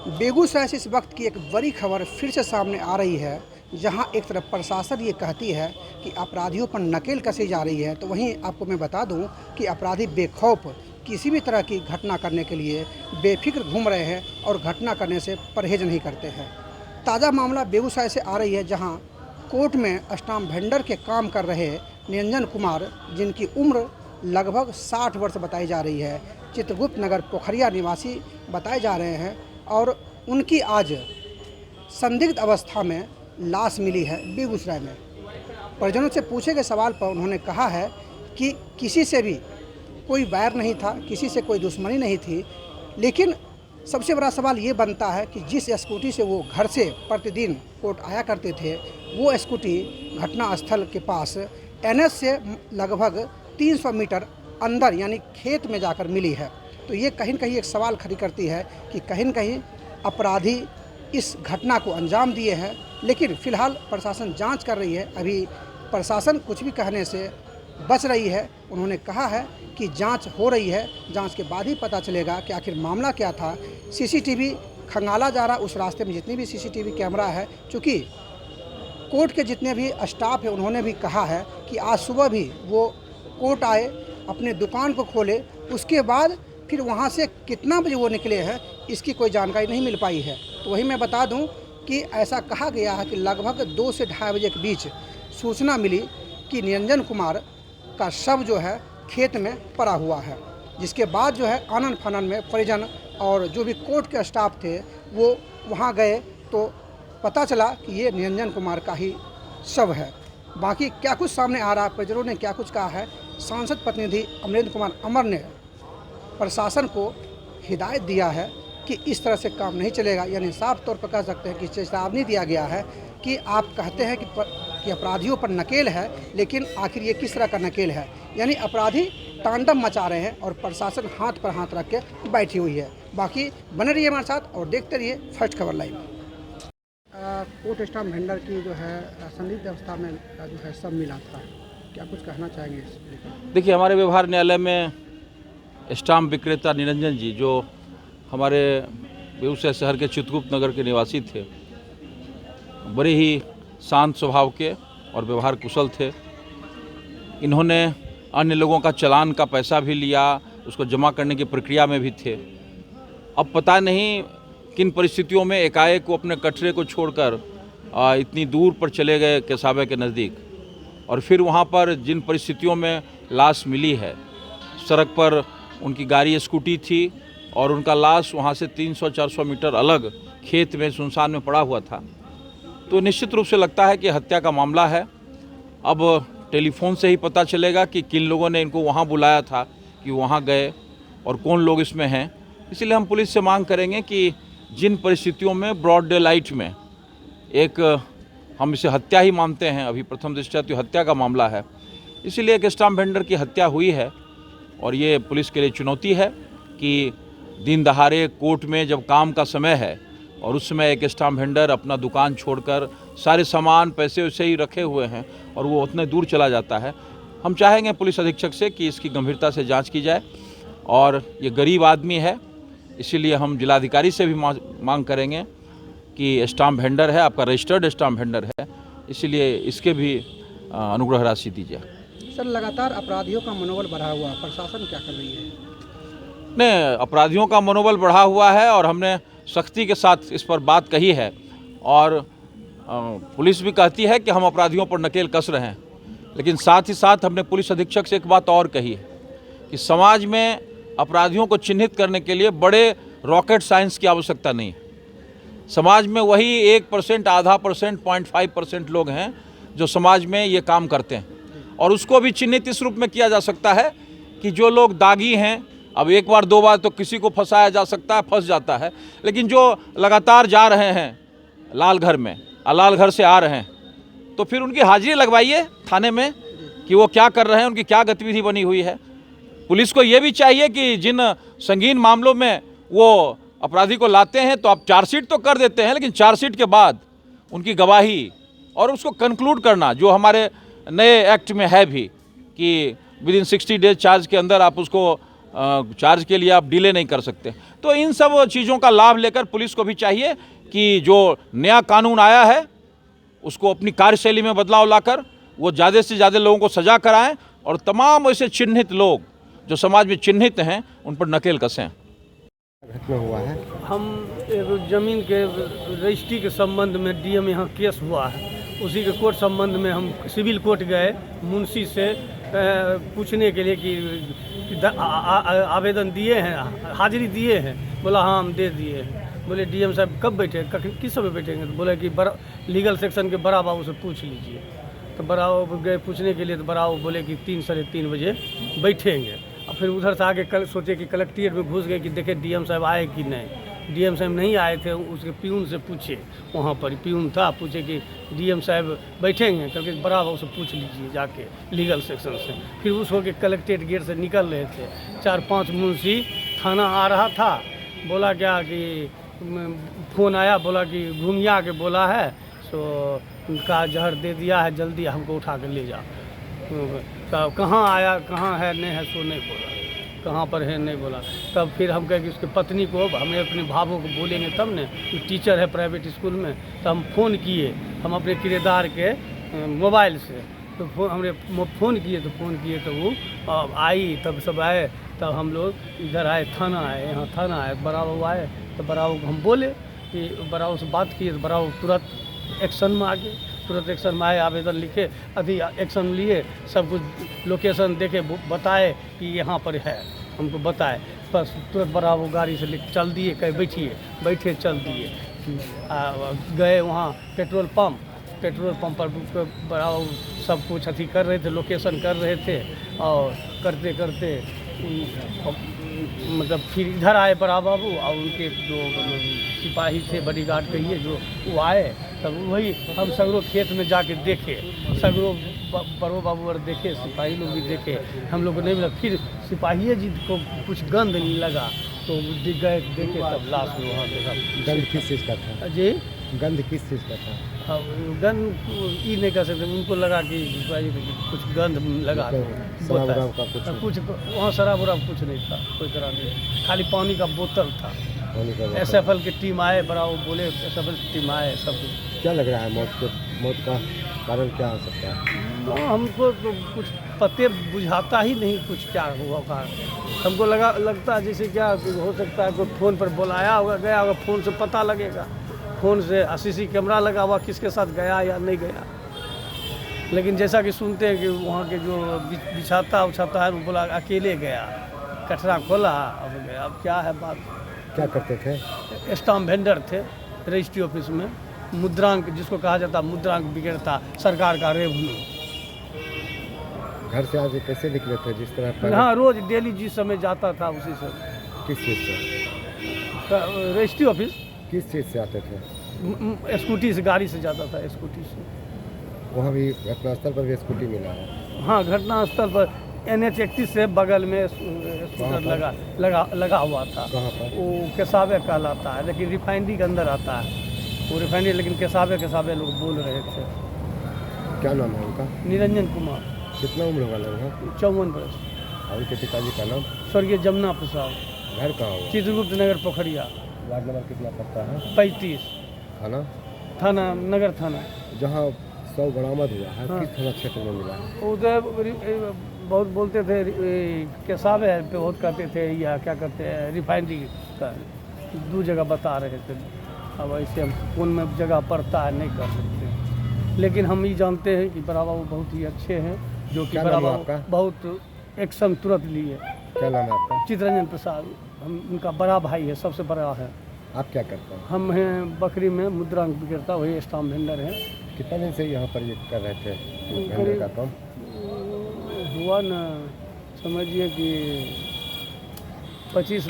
बेगूसराय से इस वक्त की एक बड़ी खबर फिर से सामने आ रही है, जहां एक तरफ प्रशासन ये कहती है कि अपराधियों पर नकेल कसी जा रही है, तो वहीं आपको मैं बता दूं कि अपराधी बेखौफ किसी भी तरह की घटना करने के लिए बेफिक्र घूम रहे हैं और घटना करने से परहेज नहीं करते हैं। ताज़ा मामला बेगूसराय से आ रही है, जहां कोर्ट में स्टाम्प वेंडर के काम कर रहे निरंजन कुमार, जिनकी उम्र लगभग 60 वर्ष बताई जा रही है, चित्रगुप्त नगर पोखरिया निवासी बताए जा रहे हैं और उनकी आज संदिग्ध अवस्था में लाश मिली है बेगूसराय में। परिजनों से पूछे गए सवाल पर उन्होंने कहा है कि किसी से भी कोई वैर नहीं था, किसी से कोई दुश्मनी नहीं थी, लेकिन सबसे बड़ा सवाल ये बनता है कि जिस स्कूटी से वो घर से प्रतिदिन कोर्ट आया करते थे, वो स्कूटी घटना स्थल के पास NH से लगभग 300 मीटर अंदर यानी खेत में जाकर मिली है। तो ये कहीं न कहीं एक सवाल खड़ी करती है कि कहीं न कहीं अपराधी इस घटना को अंजाम दिए हैं, लेकिन फ़िलहाल प्रशासन जांच कर रही है। अभी प्रशासन कुछ भी कहने से बच रही है। उन्होंने कहा है कि जांच हो रही है, जांच के बाद ही पता चलेगा कि आखिर मामला क्या था। CCTV खंगाला जा रहा, उस रास्ते में जितनी भी CCTV कैमरा है, चूँकि कोर्ट के जितने भी स्टाफ है उन्होंने भी कहा है कि आज सुबह भी वो कोर्ट आए, अपने दुकान को खोले, उसके बाद फिर वहाँ से कितना बजे वो निकले हैं इसकी कोई जानकारी नहीं मिल पाई है। तो वही मैं बता दूं कि ऐसा कहा गया है कि लगभग 2 से ढाई बजे के बीच सूचना मिली कि निरंजन कुमार का शव जो है खेत में पड़ा हुआ है, जिसके बाद जो है आनन फानन में परिजन और जो भी कोर्ट के स्टाफ थे वो वहाँ गए तो पता चला कि ये निरंजन कुमार का ही शव है। बाकी क्या कुछ सामने आ रहा है, परिजनों ने क्या कुछ कहा है, सांसद प्रतिनिधि अमरेंद्र कुमार अमर ने प्रशासन को हिदायत दिया है कि इस तरह से काम नहीं चलेगा। यानी साफ तौर पर कह सकते हैं कि चेतावनी दिया गया है कि आप कहते हैं कि अपराधियों पर नकेल है, लेकिन आखिर ये किस तरह का नकेल है। यानी अपराधी तांडव मचा रहे हैं और प्रशासन हाथ पर हाथ रख के बैठी हुई है। बाकी बने रहिए हमारे साथ और देखते रहिए फर्स्ट खबर लाइव। कोर्ट स्टाम्प वेंडर की जो है संदिग्ध अवस्था में जो है सब मिला था, क्या कुछ कहना चाहेंगे इस पर? देखिए, हमारे व्यवहार न्यायालय में स्टाम्प विक्रेता निरंजन जी, जो हमारे बेगूसराय शहर के चित्रगुप्त नगर के निवासी थे, बड़े ही शांत स्वभाव के और व्यवहार कुशल थे। इन्होंने अन्य लोगों का चालान का पैसा भी लिया, उसको जमा करने की प्रक्रिया में भी थे। अब पता नहीं किन परिस्थितियों में एकाएक वो अपने कटरे को छोड़कर इतनी दूर पर चले गए केसाबे के नज़दीक, और फिर वहाँ पर जिन परिस्थितियों में लाश मिली है, सड़क पर उनकी गाड़ी स्कूटी थी और उनका लाश वहाँ से 300-400 मीटर अलग खेत में सुनसान में पड़ा हुआ था। तो निश्चित रूप से लगता है कि हत्या का मामला है। अब टेलीफोन से ही पता चलेगा कि किन लोगों ने इनको वहाँ बुलाया था, कि वहाँ गए और कौन लोग इसमें हैं। इसलिए हम पुलिस से मांग करेंगे कि जिन परिस्थितियों में ब्रॉड डे लाइट में एक, हम इसे हत्या ही मानते हैं, अभी प्रथम दृष्टया तो हत्या का मामला है, इसीलिए एक स्टाम्प वेंडर की हत्या हुई है। और ये पुलिस के लिए चुनौती है कि दिन दहाड़े कोर्ट में जब काम का समय है और उस समय एक स्टाम्प वेंडर अपना दुकान छोड़कर सारे सामान पैसे वैसे ही रखे हुए हैं और वो उतने दूर चला जाता है। हम चाहेंगे पुलिस अधीक्षक से कि इसकी गंभीरता से जांच की जाए, और ये गरीब आदमी है, इसीलिए हम जिलाधिकारी से भी मांग करेंगे कि स्टाम्प वेंडर है, आपका रजिस्टर्ड स्टाम्प वेंडर है, इसीलिए इसके भी अनुग्रह राशि दीजिए। सर, लगातार अपराधियों का मनोबल बढ़ा हुआ, प्रशासन क्या कर रही है? नहीं, अपराधियों का मनोबल बढ़ा हुआ है और हमने सख्ती के साथ इस पर बात कही है, और पुलिस भी कहती है कि हम अपराधियों पर नकेल कस रहे हैं। लेकिन साथ ही साथ हमने पुलिस अधीक्षक से एक बात और कही है कि समाज में अपराधियों को चिन्हित करने के लिए बड़े रॉकेट साइंस की आवश्यकता नहीं है। समाज में वही 1%, आधा %, 0.5% लोग हैं जो समाज में ये काम करते हैं, और उसको भी चिन्हित इस रूप में किया जा सकता है कि जो लोग दागी हैं, अब एक बार दो बार तो किसी को फंसाया जा सकता है, फंस जाता है, लेकिन जो लगातार जा रहे हैं लाल घर में, लाल घर से आ रहे हैं, तो फिर उनकी हाजिरी लगवाइए थाने में कि वो क्या कर रहे हैं, उनकी क्या गतिविधि बनी हुई है। पुलिस को ये भी चाहिए कि जिन संगीन मामलों में वो अपराधी को लाते हैं तो आप चार्जशीट तो कर देते हैं, लेकिन चार्जशीट के बाद उनकी गवाही और उसको कंक्लूड करना, जो हमारे नए एक्ट में है भी कि विदिन 60 डेज चार्ज के अंदर आप उसको चार्ज के लिए आप डिले नहीं कर सकते। तो इन सब चीज़ों का लाभ लेकर पुलिस को भी चाहिए कि जो नया कानून आया है उसको अपनी कार्यशैली में बदलाव लाकर वो ज़्यादा से ज़्यादा लोगों को सजा कराएं और तमाम ऐसे चिन्हित लोग जो समाज में चिन्हित हैं उन पर नकेल कसें। घटना हुआ है। हम एक ज़मीन के रजिस्ट्री के संबंध में डीएम यहाँ केस हुआ है, उसी के कोर्ट संबंध में हम सिविल कोर्ट गए मुंशी से पूछने के लिए कि आवेदन दिए हैं, हाजिरी दिए हैं। बोला हाँ हम दे दिए हैं। बोले डीएम साहब कब बैठे, किस समय बैठेंगे? तो बोले कि लीगल सेक्शन के बड़ा बाबू से पूछ लीजिए। तो बड़ा बाबू गए पूछने के लिए, तो बड़ा बाबू बोले कि 3 साढ़े 3 बजे बैठेंगे। और फिर उधर से आगे सोचे कि कलेक्ट्रेट में घुस गए कि देखे डीएम साहब आए कि नहीं। डीएम साहब नहीं आए थे, उसके प्यून से पूछे, वहाँ पर प्यून था, पूछे कि डीएम साहब बैठेंगे, करके बड़ा बाबू से पूछ लीजिए जाके लीगल सेक्शन से। फिर उस होके कलेक्ट्रेट गेट से निकल रहे थे, 4-5 मुंशी थाना आ रहा था। बोला क्या कि फ़ोन आया, बोला कि घूमिया के बोला है सो उनका जहर दे दिया है, जल्दी हमको उठा कर ले जा। तो कहाँ आया, कहाँ है, नहीं है सो नहीं बोला, कहाँ पर है नहीं बोला। तब फिर हम कहे कि उसकी पत्नी को, हमें अपने भावों को बोलेंगे तब ने, टीचर है प्राइवेट स्कूल में। तो हम फ़ोन किए, हम अपने किराएदार के मोबाइल से, तो हमने फ़ोन किए तो वो आई, तब सब आए, तब हम लोग इधर आए, थाना आए, यहाँ थाना आए, बड़ा बाबू आए। तो बड़ा बाबू को हम बोले कि बड़ा बाबू से बात किए, तो बड़ा बाबू तुरंत एक्शन में आ गए, तुरंत एक्शन में आए, आवेदन लिखे, अभी एक्शन लिए, सब कुछ लोकेशन देखे, बताए कि यहाँ पर है, हमको बताए, बस तुरंत बड़ा बाबू गाड़ी से लेकर चल दिए, कहे बैठिए, बैठे चल दिए। गए वहाँ पेट्रोल पंप पर बड़ा बाबू सब कुछ अथी कर रहे थे, लोकेशन कर रहे थे, और करते करते मतलब फिर इधर आए बड़ा बाबू, और उनके जो सिपाही थे, बॉडीगार्ड कहिए, जो वो आए, तब वही हम सगरों खेत में जाके देखे, सगरों बड़ो बाबू और देखे, सिपाही लोग भी देखे, हम लोग को नहीं मिला। फिर सिपाही जी को कुछ गंध नहीं लगा, तो गए देखे, तब लाश में वहाँ देखा। गंध किस चीज़ का था जी? गंध किस चीज़ का था? हाँ, गंध ये नहीं कर सकते, उनको लगा कि कुछ गंध लगा, शराब का कुछ वहाँ शराब उराब कुछ नहीं था, कोई तरह नहीं, खाली पानी का बोतल था। SFL की टीम आए, बड़ा वो बोले SFL की टीम आए, सब कुछ। क्या लग रहा है मौत का कारण क्या हो सकता है? हमको तो कुछ पते बुझाता ही नहीं कुछ क्या हुआ कारण। हमको लगता है जैसे क्या हो सकता है, कोई फ़ोन पर बुलाया होगा, गया होगा, फ़ोन से पता लगेगा, फ़ोन से CC कैमरा लगा हुआ, किसके साथ गया या नहीं गया। लेकिन जैसा कि सुनते हैं कि वहाँ के जो बिछाता उछाता है, वो बोला अकेले गया, कटरा खोला, अब गया। अब क्या है बात? क्या करते थे? स्टाम्प वेंडर थे रजिस्ट्री ऑफिस में, मुद्रांक जिसको कहा जाता, मुद्रांक बिगड़ता, सरकार का रेवेन्यू। घर से आज कैसे निकले थे? जिस तरह हाँ, रोज डेली जिस समय जाता था उसी से। किस चीज़ से? Registry office. किस चीज़ से आते थे? स्कूटी से, गाड़ी से जाता था, स्कूटी से। वहाँ भी घटनास्थल पर भी स्कूटी मिला है? हाँ, घटनास्थल पर NH 31 से बगल में स्कूटर लगा हुआ था। कहाँ पर? वो केसावे कहलाता है, लेकिन रिफाइनरी के अंदर आता है वो रिफाइनरी, लेकिन केसावे लोग बोल रहे थे। क्या नाम है उनका? निरंजन कुमार। कितना उम्र होगा लगभग? 54 वर्ष। और उनके पिताजी का नाम? स्वर्गीय जमुना प्रसाद। घर कहाँ हुआ? चित्रगुप्त नगर पोखरिया। वार्ड नंबर कितना पड़ता है? 35। थाना नगर थाना। जहाँ शव बरामद हुआ है, हाँ। किस थाना क्षेत्र में मिला है? उधर बहुत बोलते थे केसावे पे, बहुत कहते थे, या क्या कहते हैं रिफाइनरी का, 2 जगह बता रहे थे। अब ऐसे हम कौन में जगह पड़ता है नहीं कर सकते, लेकिन हम ये जानते हैं कि बड़ा बाबू बहुत ही अच्छे हैं, जो कि बड़ा बाबू बहुत एक्शन तुरंत लिए। क्या नाम है आपका? चित्रंजन प्रसाद, हम उनका बड़ा भाई है, सबसे बड़ा है। आप क्या करते हैं? हम हैं बकरी में मुद्रांक विक्रेता, वही स्टाम्प वेंडर हैं। कितना दिन से यहाँ पर ये कर रहे थे वेंडर का काम? हुआ ना, समझिए कि 25